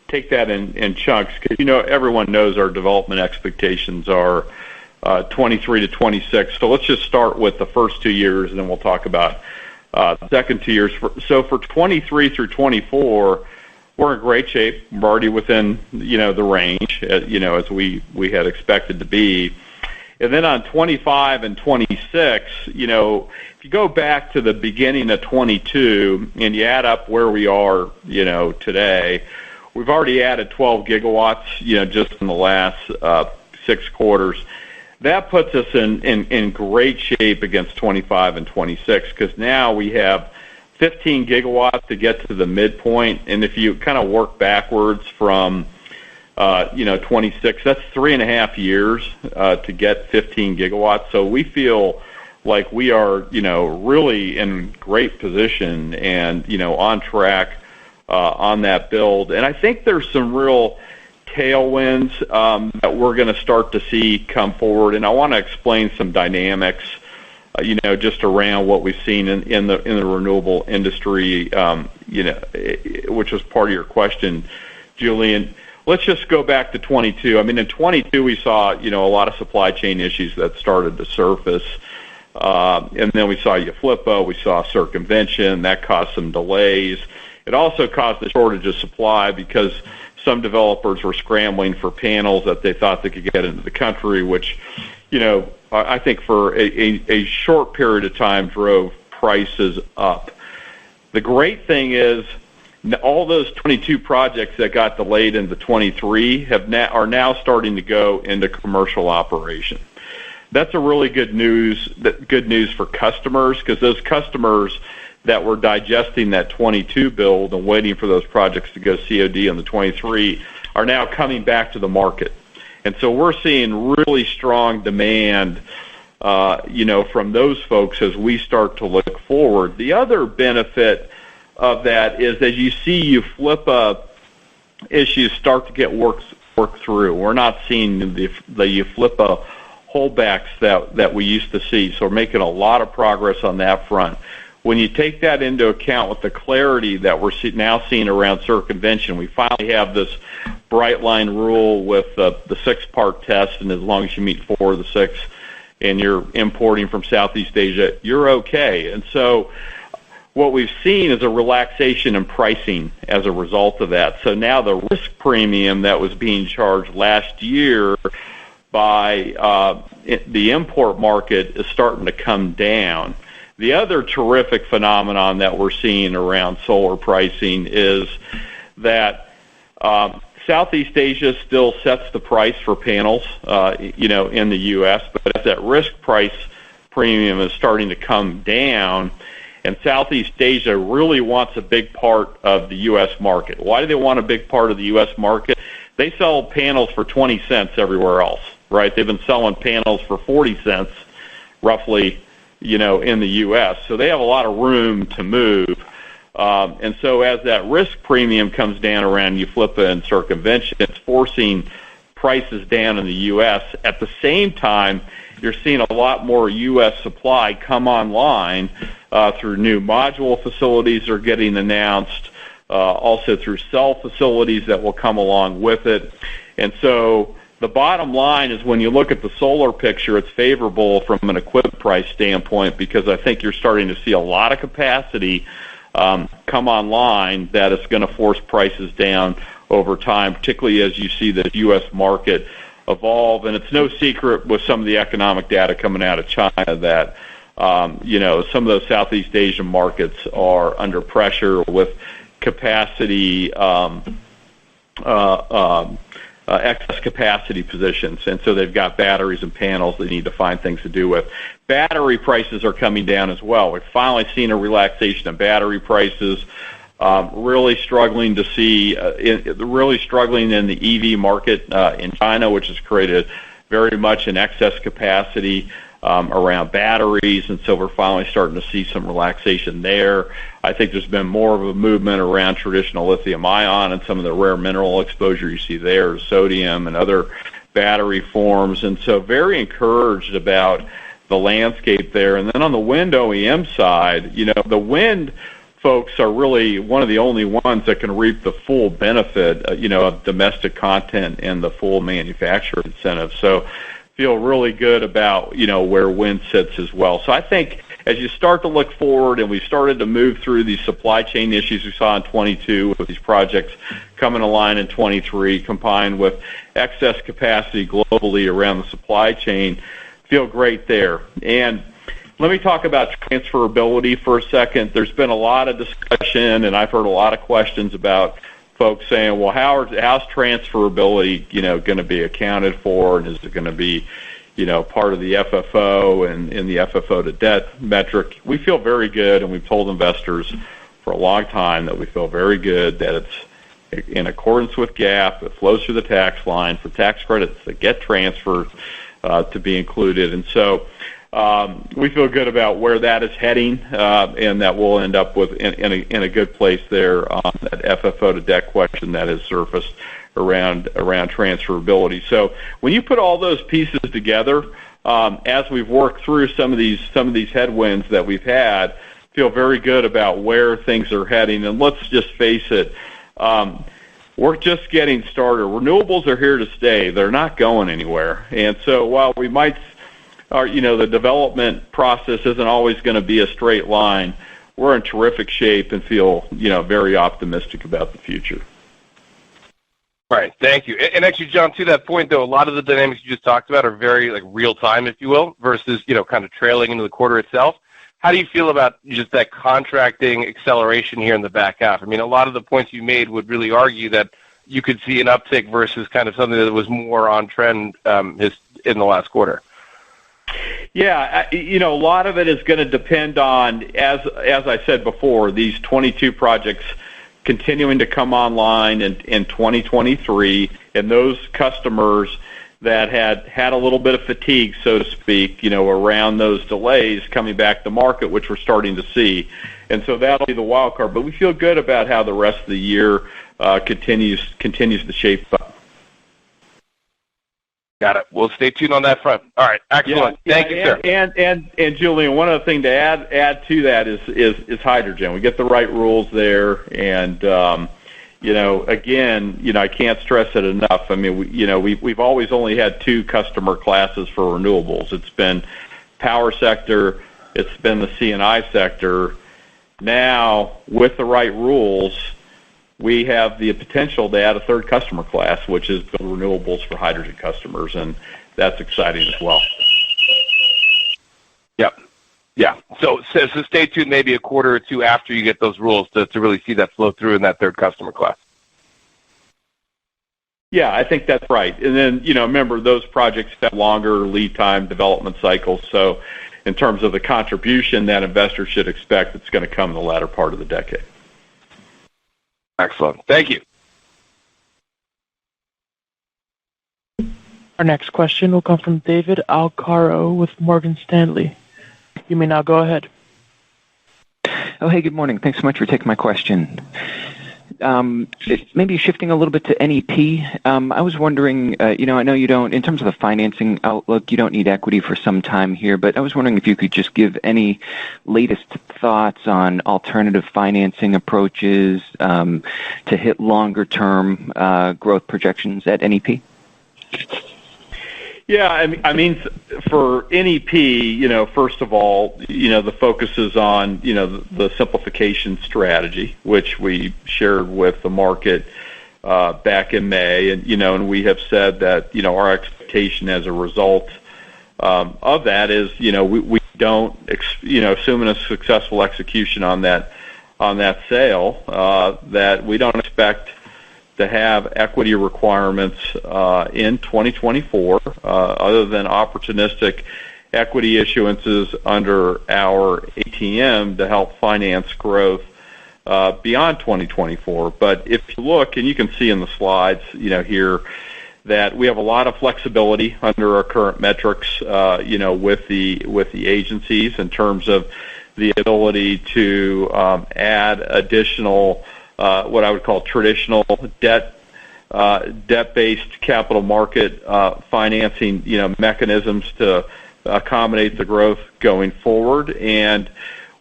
take that in chunks, because, everyone knows our development expectations are 23 to 26. So let's just start with the first 2 years, and then we'll talk about the second 2 years. So for 23 through 24, we're in great shape. We're already within, the range, as we had expected to be. And then on 25 and 26, if you go back to the beginning of 22 and you add up where we are, today, we've already added 12 gigawatts, just in the last 6 quarters. That puts us in great shape against 25 and 26, because now we have 15 gigawatts to get to the midpoint. And if you kind of work backwards from, 26, that's 3.5 years to get 15 gigawatts. So we feel like we are, really in great position and, on track on that build. And I think there's some real tailwinds that we're going to start to see come forward, and I want to explain some dynamics, just around what we've seen in the renewable industry, which was part of your question, Julian. Let's just go back to 22. I mean, in 22 we saw, a lot of supply chain issues that started to surface, and then we saw UFLPA, we saw circumvention, that caused some delays. It also caused a shortage of supply because some developers were scrambling for panels that they thought they could get into the country, which, I think for a short period of time drove prices up. The great thing is all those 22 projects that got delayed into 23 are now starting to go into commercial operation. That's a really good news for customers, because those customers that were digesting that 22 build and waiting for those projects to go COD on the 23 are now coming back to the market. And so we're seeing really strong demand, from those folks as we start to look forward. The other benefit of that is as you see UFLPA issues start to get worked through. We're not seeing the UFLPA holdbacks that we used to see. So we're making a lot of progress on that front. When you take that into account with the clarity that we're now seeing around circumvention, we finally have this bright line rule with the 6-part test, and as long as you meet 4 of the 6 and you're importing from Southeast Asia, you're okay. And so what we've seen is a relaxation in pricing as a result of that. So now the risk premium that was being charged last year by the import market is starting to come down. The other terrific phenomenon that we're seeing around solar pricing is that Southeast Asia still sets the price for panels, in the U.S., but as that risk price premium is starting to come down, and Southeast Asia really wants a big part of the U.S. market. Why do they want a big part of the U.S. market? They sell panels for 20 cents everywhere else, right? They've been selling panels for 40 cents, roughly, in the U.S. So they have a lot of room to move. And so as that risk premium comes down around UFLPA and circumvention, it's forcing prices down in the U.S. At the same time, you're seeing a lot more U.S. supply come online through new module facilities that are getting announced, also through cell facilities that will come along with it. And so the bottom line is when you look at the solar picture, it's favorable from an equipment price standpoint because I think you're starting to see a lot of capacity come online that is going to force prices down over time, particularly as you see the U.S. market evolve. And it's no secret with some of the economic data coming out of China that, some of those Southeast Asian markets are under pressure with capacity, excess capacity positions. And so they've got batteries and panels they need to find things to do with. Battery prices are coming down as well. We've finally seen a relaxation of battery prices. Really struggling to see, really struggling in the EV market in China, which has created very much an excess capacity around batteries, and so we're finally starting to see some relaxation there. I think there's been more of a movement around traditional lithium-ion and some of the rare mineral exposure you see there, sodium and other battery forms, and so very encouraged about the landscape there. And then on the wind OEM side, the wind folks are really one of the only ones that can reap the full benefit, of domestic content and the full manufacturer incentive. So feel really good about, where wind sits as well. So I think as you start to look forward and we started to move through these supply chain issues we saw in 22 with these projects coming online in 23, combined with excess capacity globally around the supply chain, feel great there. And let me talk about transferability for a second. There's been a lot of discussion, and I've heard a lot of questions about folks saying, well, how's transferability, going to be accounted for, and is it going to be, part of the FFO and in the FFO to debt metric? We feel very good, and we've told investors for a long time that we feel very good that it's in accordance with GAAP. It flows through the tax line for tax credits that get transferred to be included. And so we feel good about where that is heading, and that we'll end up with in a good place there on that FFO to debt question that has surfaced around transferability. So when you put all those pieces together, as we've worked through some of these headwinds that we've had, feel very good about where things are heading. And let's just face it, we're just getting started. Renewables are here to stay. They're not going anywhere. And so while we might the development process isn't always going to be a straight line, we're in terrific shape and feel, very optimistic about the future. Right. Thank you. And actually, John, to that point, though, a lot of the dynamics you just talked about are very real time, if you will, versus, kind of trailing into the quarter itself. How do you feel about just that contracting acceleration here in the back half? I mean, a lot of the points you made would really argue that you could see an uptick versus kind of something that was more on trend in the last quarter. Yeah, a lot of it is going to depend on, as I said before, these 22 projects continuing to come online in 2023, and those customers that had a little bit of fatigue, so to speak, around those delays coming back to market, which we're starting to see. And so that'll be the wild card. But we feel good about how the rest of the year continues to shape up. Got it. We'll stay tuned on that front. All right, excellent. Thank you, sir. And Julian, one other thing to add to that is hydrogen. We get the right rules there, and again, I can't stress it enough. I mean, we've always only had two customer classes for renewables. It's been power sector, it's been the C&I sector. Now, with the right rules, we have the potential to add a third customer class, which is build renewables for hydrogen customers, and that's exciting as well. Yep. Yeah. So stay tuned maybe a quarter or two after you get those rules to really see that flow through in that third customer class. Yeah, I think that's right. And then, remember, those projects have longer lead time development cycles. So in terms of the contribution that investors should expect, it's going to come in the latter part of the decade. Excellent. Thank you. Our next question will come from David Alcaro with Morgan Stanley. You may now go ahead. Oh, hey, good morning. Thanks so much for taking my question. Maybe shifting a little bit to NEP. I was wondering, I know you don't, in terms of the financing outlook, you don't need equity for some time here, but I was wondering if you could just give any latest thoughts on alternative financing approaches to hit longer-term growth projections at NEP. Yeah, I mean, for NEP, first of all, the focus is on, the simplification strategy, which we shared with the market back in May, and we have said that, our expectation as a result of that is, we don't, assuming a successful execution on that sale, that we don't expect to have equity requirements in 2024, other than opportunistic equity issuances under our ATM to help finance growth beyond 2024. But if you look, and you can see in the slides, here, that we have a lot of flexibility under our current metrics, with the agencies in terms of the ability to add additional what I would call traditional debt-based capital market financing, mechanisms to accommodate the growth going forward. And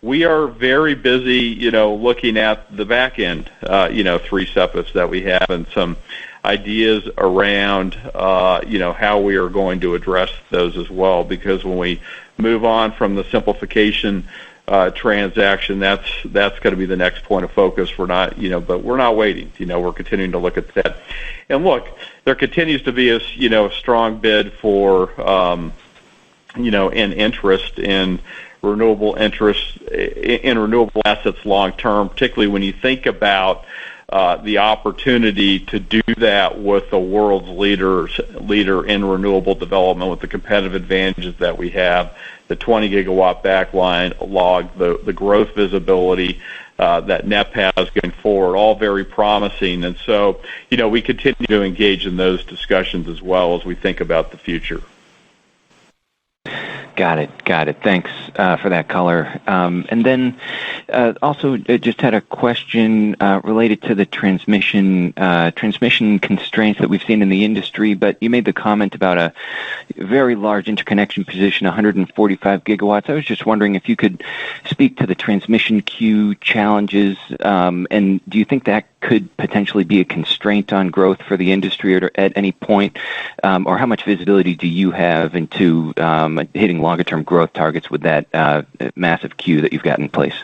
we are very busy, looking at the back end, 3 SEPAs that we have and some ideas around, how we are going to address those as well. Because when we move on from the simplification transaction, that's going to be the next point of focus. We're not, but we're not waiting. We're continuing to look at that. And look, there continues to be a strong bid for, an interest in renewable assets long term, particularly when you think about the opportunity to do that with the world's leader in renewable development, with the competitive advantages that we have, the 20 gigawatt backlog, the growth visibility that NEP has going forward, all very promising. And so, we continue to engage in those discussions as well as we think about the future. Got it. Thanks for that color. And then also just had a question related to the transmission constraints that we've seen in the industry, but you made the comment about a very large interconnection position, 145 gigawatts. I was just wondering if you could speak to the transmission queue challenges, and do you think that could potentially be a constraint on growth for the industry at any point, or how much visibility do you have into hitting longer-term growth targets with that massive queue that you've got in place?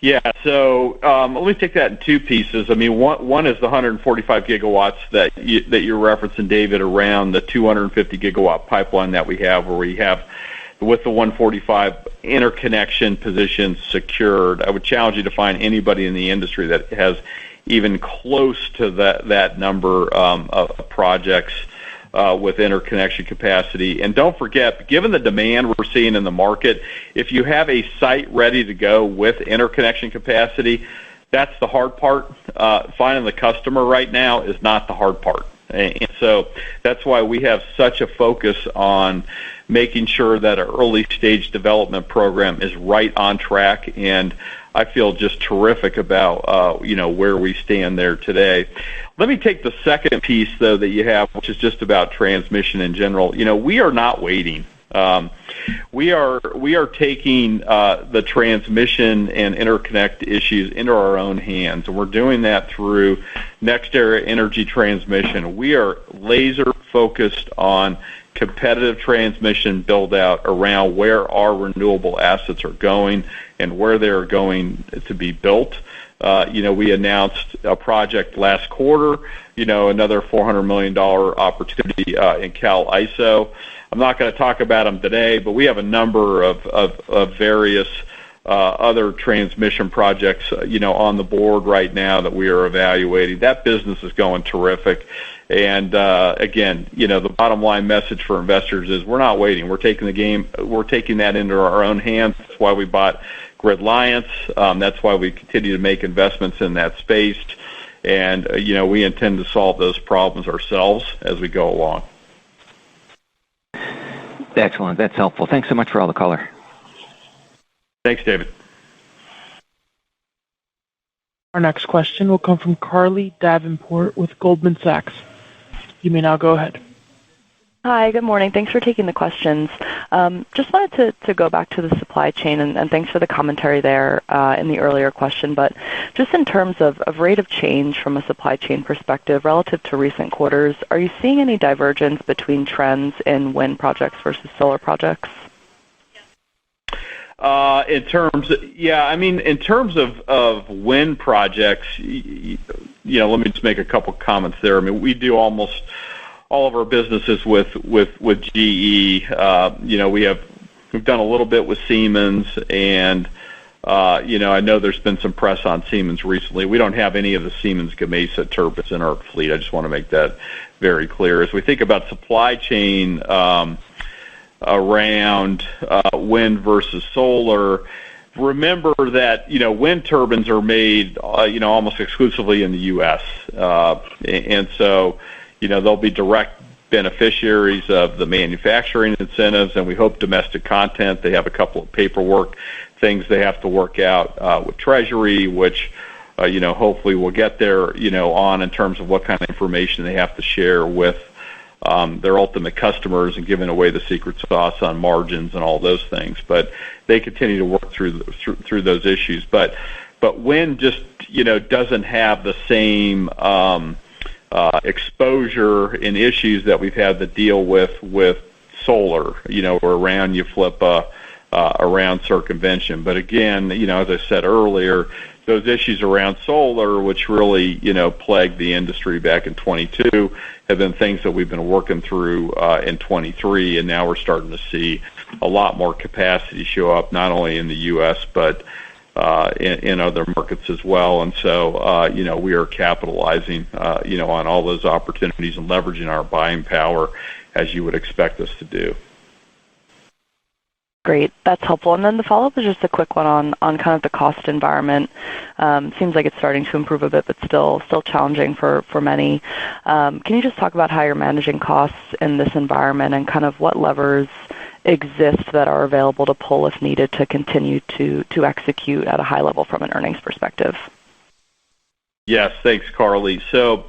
Yeah, so let me take that in two pieces. I mean, one is the 145 gigawatts that you're referencing, David, around the 250 gigawatt pipeline that we have, where we have, with the 145 interconnection positions secured. I would challenge you to find anybody in the industry that has even close to that number of projects with interconnection capacity. And don't forget, given the demand we're seeing in the market, if you have a site ready to go with interconnection capacity, that's the hard part. Finding the customer right now is not the hard part. And so that's why we have such a focus on making sure that our early stage development program is right on track. And I feel just terrific about, where we stand there today. Let me take the second piece, though, that you have, which is just about transmission in general. We are not waiting. We are taking the transmission and interconnect issues into our own hands, and we're doing that through NextEra Energy Transmission. We are laser focused on competitive transmission build out around where our renewable assets are going and where they're going to be built. We announced a project last quarter, another $400 million opportunity in Cal ISO. I'm not going to talk about them today, but we have a number of various other transmission projects, on the board right now that we are evaluating. That business is going terrific. And again, the bottom line message for investors is we're not waiting. We're taking that into our own hands. That's why we bought Gridliance. That's why we continue to make investments in that space. And, we intend to solve those problems ourselves as we go along. Excellent. That's helpful. Thanks so much for all the color. Thanks, David. Our next question will come from Carly Davenport with Goldman Sachs. You may now go ahead. Hi, good morning. Thanks for taking the questions. Just wanted to go back to the supply chain, and thanks for the commentary there in the earlier question. But just in terms of rate of change from a supply chain perspective relative to recent quarters, are you seeing any divergence between trends in wind projects versus solar projects? In terms of wind projects, let me just make a couple comments there. I mean, we do almost all of our businesses with GE. We've done a little bit with Siemens, and I know there's been some press on Siemens recently. We don't have any of the Siemens Gamesa turbines in our fleet. I just want to make that very clear. As we think about supply chain around wind versus solar, remember that wind turbines are made almost exclusively in the U.S. And so they'll be direct beneficiaries of the manufacturing incentives, and we hope domestic content. They have a couple of paperwork things they have to work out with Treasury, which hopefully we'll get there on in terms of what kind of information they have to share with their ultimate customers and giving away the secret sauce on margins and all those things. But they continue to work through those issues. But wind just doesn't have the same exposure and issues that we've had to deal with solar, where around you flip around circumvention. But again, as I said earlier, those issues around solar, which really, plagued the industry back in 22, have been things that we've been working through in 23, and now we're starting to see a lot more capacity show up, not only in the U.S., but in other markets as well. And so, we are capitalizing, on all those opportunities and leveraging our buying power as you would expect us to do. Great. That's helpful. And then the follow-up is just a quick one on kind of the cost environment. Seems like it's starting to improve a bit, but still challenging for many. Can you just talk about how you're managing costs in this environment and kind of what levers exist that are available to pull if needed to continue to execute at a high level from an earnings perspective? Yes, thanks, Carly. So,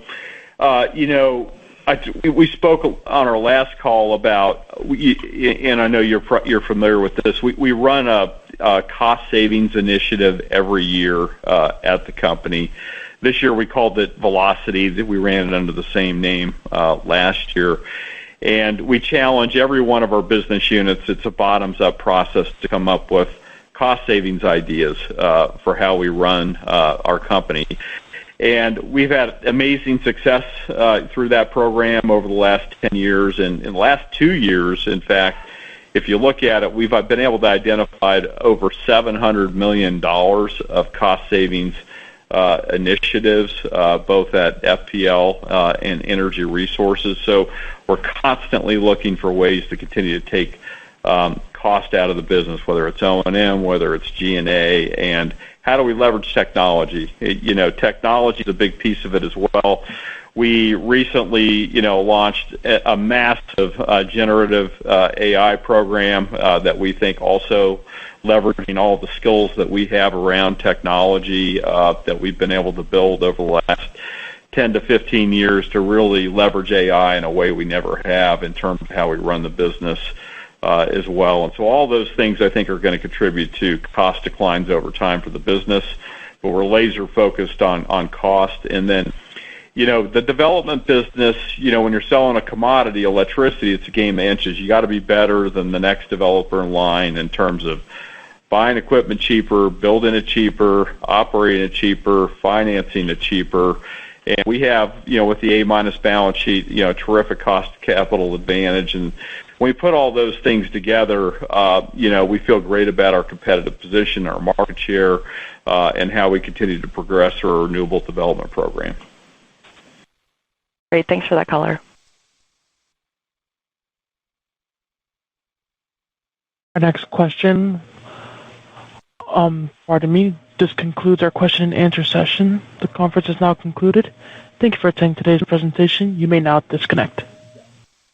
we spoke on our last call about, and I know you're familiar with this. We run a cost savings initiative every year at the company. This year we called it Velocity. We ran it under the same name last year. And we challenge every one of our business units. It's a bottoms-up process to come up with cost savings ideas for how we run our company. And we've had amazing success through that program over the last 10 years. And in the last 2 years, in fact, if you look at it, we've been able to identify over $700 million of cost savings initiatives, both at FPL and Energy Resources. So we're constantly looking for ways to continue to take cost out of the business, whether it's O&M, whether it's G&A, and how do we leverage technology? Technology is a big piece of it as well. We recently, launched a massive generative AI program that we think also leveraging all the skills that we have around technology that we've been able to build over the last 10 to 15 years to really leverage AI in a way we never have in terms of how we run the business as well. And so all those things I think are going to contribute to cost declines over time for the business, but we're laser focused on cost. And then, the development business, when you're selling a commodity, electricity, it's a game of inches. You got to be better than the next developer in line in terms of buying equipment cheaper, building it cheaper, operating it cheaper, financing it cheaper. And we have, with the A- balance sheet, terrific cost capital advantage. And when we put all those things together, we feel great about our competitive position, our market share, and how we continue to progress our renewable development program. Great. Thanks for that color. Our next question, this concludes our question and answer session. The conference is now concluded. Thank you for attending today's presentation. You may now disconnect.